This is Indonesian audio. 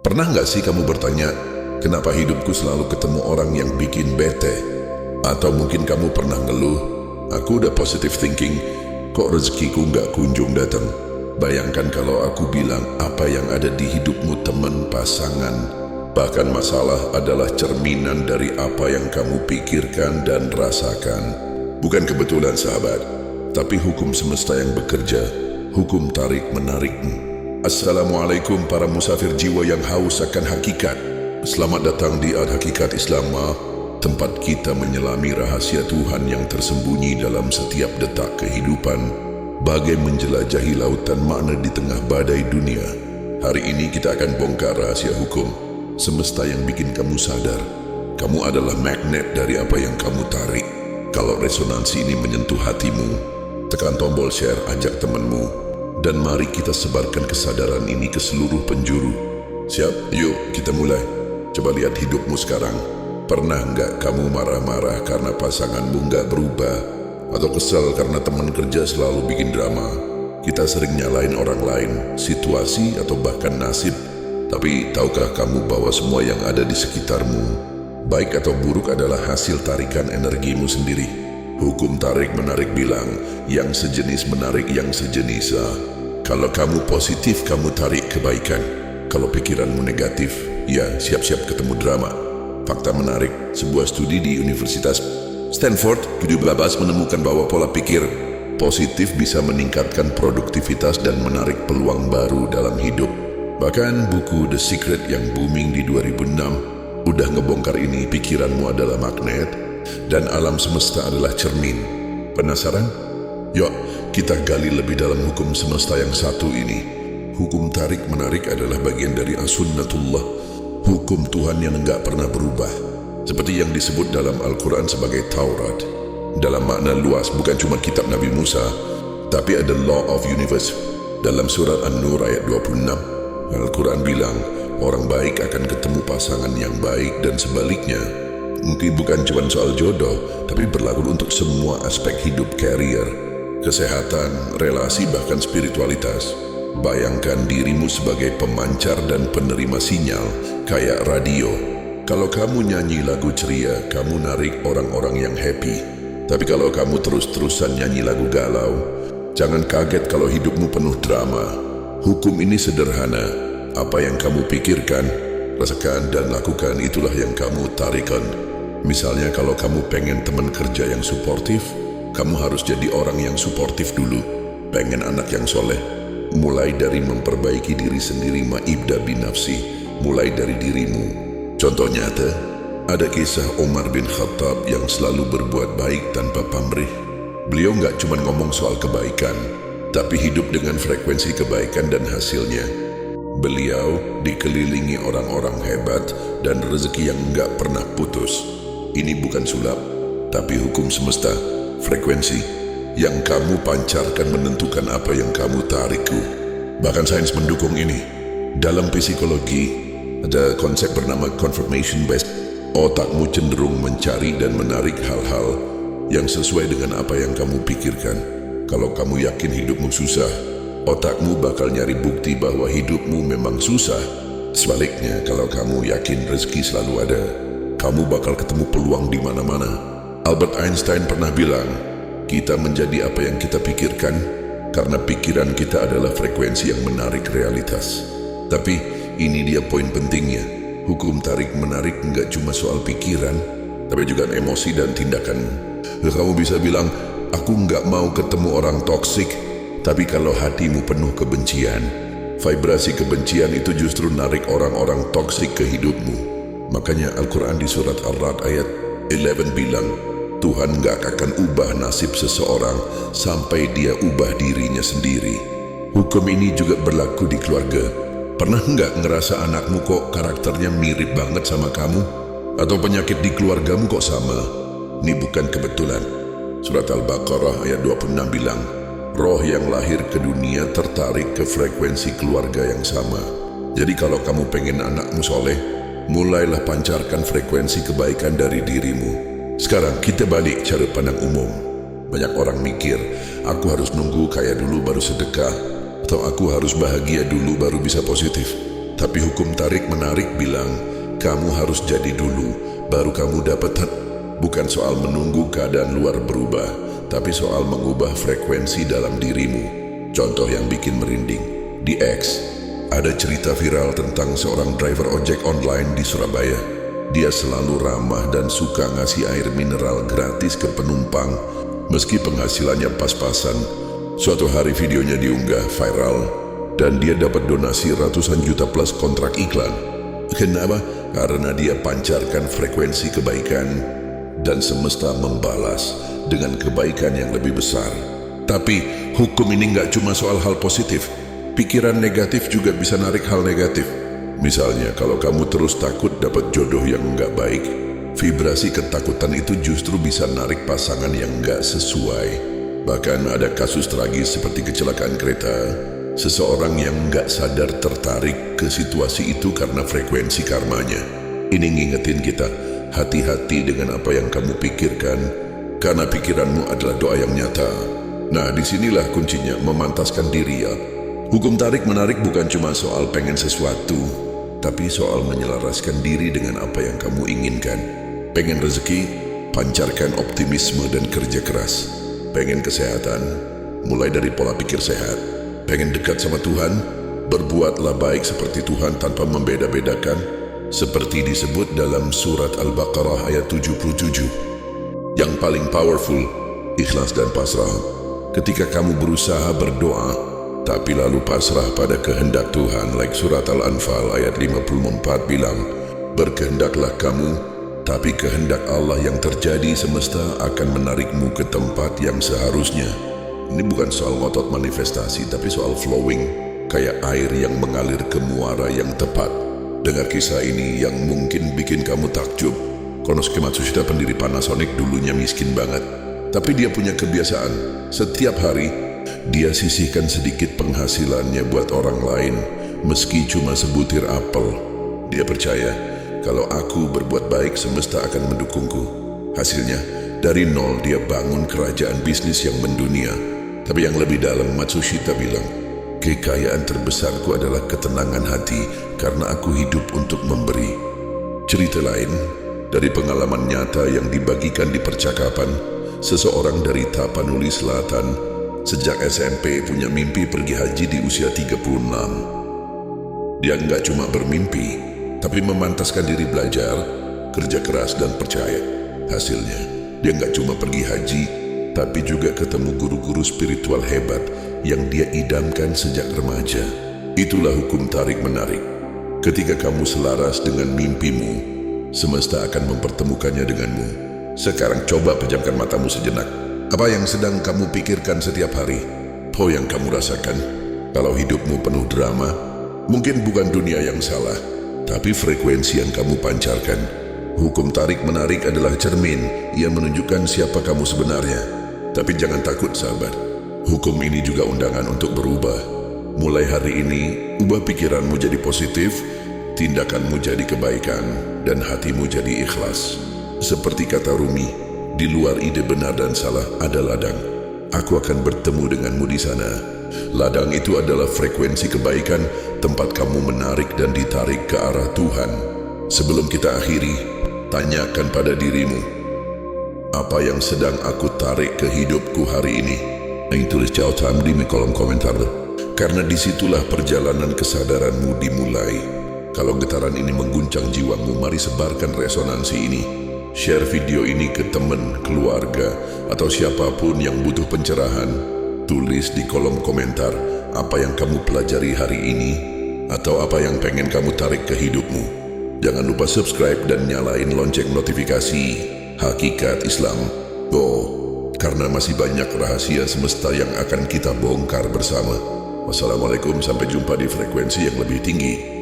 Pernah nggak sih kamu bertanya, kenapa hidupku selalu ketemu orang yang bikin bete? Atau mungkin kamu pernah ngeluh, aku udah positive thinking, kok rezekiku nggak kunjung datang? Bayangkan kalau aku bilang apa yang ada di hidupmu teman, pasangan, bahkan masalah adalah cerminan dari apa yang kamu pikirkan dan rasakan. Bukan kebetulan sahabat, tapi hukum semesta yang bekerja, hukum tarik-menarikmu. Assalamualaikum para musafir jiwa yang haus akan hakikat. Selamat datang di Al-Hakikat Islam, tempat kita menyelami rahasia Tuhan yang tersembunyi dalam setiap detak kehidupan, bagai menjelajahi lautan makna di tengah badai dunia. Hari ini kita akan bongkar rahasia hukum semesta yang bikin kamu sadar kamu adalah magnet dari apa yang kamu tarik. Kalau resonansi ini menyentuh hatimu, tekan tombol share, ajak temanmu, dan mari kita sebarkan kesadaran ini ke seluruh penjuru. Siap? Yuk kita mulai. Coba lihat hidupmu sekarang. Pernah nggak kamu marah-marah karena pasanganmu nggak berubah? Atau kesal karena teman kerja selalu bikin drama? Kita sering nyalain orang lain, situasi, atau bahkan nasib. Tapi tahukah kamu bahwa semua yang ada di sekitarmu, baik atau buruk, adalah hasil tarikan energimu sendiri? Hukum tarik-menarik bilang, yang sejenis menarik yang sejenis. Kalau kamu positif, kamu tarik kebaikan. Kalau pikiranmu negatif, ya siap-siap ketemu drama. Fakta menarik, sebuah studi di Universitas Stanford 2017 menemukan bahwa pola pikir positif bisa meningkatkan produktivitas dan menarik peluang baru dalam hidup. Bahkan buku The Secret yang booming di 2006 udah ngebongkar ini. Pikiranmu adalah magnet dan alam semesta adalah cermin. Penasaran? Yuk kita gali lebih dalam hukum semesta yang satu ini. Hukum tarik-menarik adalah bagian dari as-sunnatullah, hukum Tuhan yang enggak pernah berubah, seperti yang disebut dalam Al-Quran sebagai Taurat. Dalam makna luas, bukan cuma kitab Nabi Musa, tapi ada law of universe. Dalam surat An-Nur ayat 26, Al-Quran bilang orang baik akan ketemu pasangan yang baik dan sebaliknya. Mungkin bukan cuma soal jodoh, tapi berlaku untuk semua aspek hidup, karir, kesehatan, relasi, bahkan spiritualitas. Bayangkan dirimu sebagai pemancar dan penerima sinyal, kayak radio. Kalau kamu nyanyi lagu ceria, kamu narik orang-orang yang happy. Tapi kalau kamu terus-terusan nyanyi lagu galau, jangan kaget kalau hidupmu penuh drama. Hukum ini sederhana, apa yang kamu pikirkan, rasakan, dan lakukan, itulah yang kamu tarikan. Misalnya kalau kamu pengen teman kerja yang suportif, kamu harus jadi orang yang suportif dulu. Pengen anak yang soleh, mulai dari memperbaiki diri sendiri, ma'ibda binafsi, mulai dari dirimu. Contoh nyata, ada kisah Umar bin Khattab yang selalu berbuat baik tanpa pamrih. Beliau nggak cuma ngomong soal kebaikan, tapi hidup dengan frekuensi kebaikan dan hasilnya. Beliau dikelilingi orang-orang hebat dan rezeki yang nggak pernah putus. Ini bukan sulap, tapi hukum semesta, frekuensi yang kamu pancarkan menentukan apa yang kamu tariku. Bahkan sains mendukung ini. Dalam psikologi, ada konsep bernama confirmation bias. Otakmu cenderung mencari dan menarik hal-hal yang sesuai dengan apa yang kamu pikirkan. Kalau kamu yakin hidupmu susah, otakmu bakal nyari bukti bahwa hidupmu memang susah. Sebaliknya, kalau kamu yakin rezeki selalu ada, kamu bakal ketemu peluang di mana-mana. Albert Einstein pernah bilang, kita menjadi apa yang kita pikirkan, karena pikiran kita adalah frekuensi yang menarik realitas. Tapi ini dia poin pentingnya. Hukum tarik-menarik enggak cuma soal pikiran, tapi juga emosi dan tindakan. Kamu bisa bilang, aku enggak mau ketemu orang toksik, tapi kalau hatimu penuh kebencian, vibrasi kebencian itu justru narik orang-orang toksik ke hidupmu. Makanya Al-Quran di surat Ar-Ra'd ayat 11 bilang, Tuhan gak akan ubah nasib seseorang sampai dia ubah dirinya sendiri. Hukum ini juga berlaku di keluarga. Pernah nggak ngerasa anakmu kok karakternya mirip banget sama kamu? Atau penyakit di keluargamu kok sama? Ini bukan kebetulan. Surat Al-Baqarah ayat 26 bilang, roh yang lahir ke dunia tertarik ke frekuensi keluarga yang sama. Jadi kalau kamu pengen anakmu soleh, mulailah pancarkan frekuensi kebaikan dari dirimu. Sekarang kita balik cara pandang umum. Banyak orang mikir, aku harus nunggu kaya dulu baru sedekah, atau aku harus bahagia dulu baru bisa positif. Tapi hukum tarik-menarik bilang, kamu harus jadi dulu, baru kamu dapat. Bukan soal menunggu keadaan luar berubah, tapi soal mengubah frekuensi dalam dirimu. Contoh yang bikin merinding, di X, ada cerita viral tentang seorang driver ojek online di Surabaya. Dia selalu ramah dan suka ngasih air mineral gratis ke penumpang, meski penghasilannya pas-pasan. Suatu hari videonya diunggah viral, dan dia dapat donasi ratusan juta plus kontrak iklan. Kenapa? Karena dia pancarkan frekuensi kebaikan, dan semesta membalas dengan kebaikan yang lebih besar. Tapi hukum ini nggak cuma soal hal positif. Pikiran negatif juga bisa narik hal negatif. Misalnya kalau kamu terus takut dapat jodoh yang nggak baik, vibrasi ketakutan itu justru bisa narik pasangan yang nggak sesuai. Bahkan ada kasus tragis seperti kecelakaan kereta. Seseorang yang nggak sadar tertarik ke situasi itu karena frekuensi karmanya. Ini ngingetin kita, hati-hati dengan apa yang kamu pikirkan, karena pikiranmu adalah doa yang nyata. Nah, disinilah kuncinya, memantaskan diri ya. Hukum tarik-menarik bukan cuma soal pengen sesuatu, tapi soal menyelaraskan diri dengan apa yang kamu inginkan. Pengen rezeki, pancarkan optimisme dan kerja keras. Pengen kesehatan, mulai dari pola pikir sehat. Pengen dekat sama Tuhan, berbuatlah baik seperti Tuhan tanpa membeda-bedakan, seperti disebut dalam surat Al-Baqarah ayat 77. Yang paling powerful, ikhlas dan pasrah. Ketika kamu berusaha berdoa, tapi lalu pasrah pada kehendak Tuhan, like surat Al-Anfal ayat 54 bilang, berkehendaklah kamu, tapi kehendak Allah yang terjadi semesta akan menarikmu ke tempat yang seharusnya. Ini bukan soal ngotot manifestasi, tapi soal flowing, kayak air yang mengalir ke muara yang tepat. Dengar kisah ini yang mungkin bikin kamu takjub. Konosuke Matsushita, pendiri Panasonic, dulunya miskin banget. Tapi dia punya kebiasaan, setiap hari dia sisihkan sedikit penghasilannya buat orang lain, meski cuma sebutir apel. Dia percaya, kalau aku berbuat baik, semesta akan mendukungku. Hasilnya, dari nol dia bangun kerajaan bisnis yang mendunia. Tapi yang lebih dalam, Matsushita bilang, kekayaan terbesarku adalah ketenangan hati karena aku hidup untuk memberi. Cerita lain, dari pengalaman nyata yang dibagikan di percakapan, seseorang dari Tapanuli Selatan sejak SMP punya mimpi pergi haji di usia 36. Dia nggak cuma bermimpi, tapi memantaskan diri belajar, kerja keras dan percaya. Hasilnya, dia nggak cuma pergi haji, tapi juga ketemu guru-guru spiritual hebat yang dia idamkan sejak remaja. Itulah hukum tarik-menarik. Ketika kamu selaras dengan mimpimu, semesta akan mempertemukannya denganmu. Sekarang coba pejamkan matamu sejenak. Apa yang sedang kamu pikirkan setiap hari? Apa yang kamu rasakan? Kalau hidupmu penuh drama, mungkin bukan dunia yang salah, tapi frekuensi yang kamu pancarkan. Hukum tarik-menarik adalah cermin yang menunjukkan siapa kamu sebenarnya. Tapi jangan takut, sahabat. Hukum ini juga undangan untuk berubah. Mulai hari ini, ubah pikiranmu jadi positif, tindakanmu jadi kebaikan, dan hatimu jadi ikhlas. Seperti kata Rumi, di luar ide benar dan salah ada ladang. Aku akan bertemu denganmu di sana. Ladang itu adalah frekuensi kebaikan, tempat kamu menarik dan ditarik ke arah Tuhan. Sebelum kita akhiri, tanyakan pada dirimu, apa yang sedang aku tarik ke hidupku hari ini? Tulis jawaban di kolom komentar. Karena disitulah perjalanan kesadaranmu dimulai. Kalau getaran ini mengguncang jiwamu, mari sebarkan resonansi ini. Share video ini ke teman, keluarga, atau siapapun yang butuh pencerahan. Tulis di kolom komentar apa yang kamu pelajari hari ini, atau apa yang pengen kamu tarik ke hidupmu. Jangan lupa subscribe dan nyalain lonceng notifikasi. Hakikat Islam. Karena masih banyak rahasia semesta yang akan kita bongkar bersama. Wassalamualaikum, sampai jumpa di frekuensi yang lebih tinggi.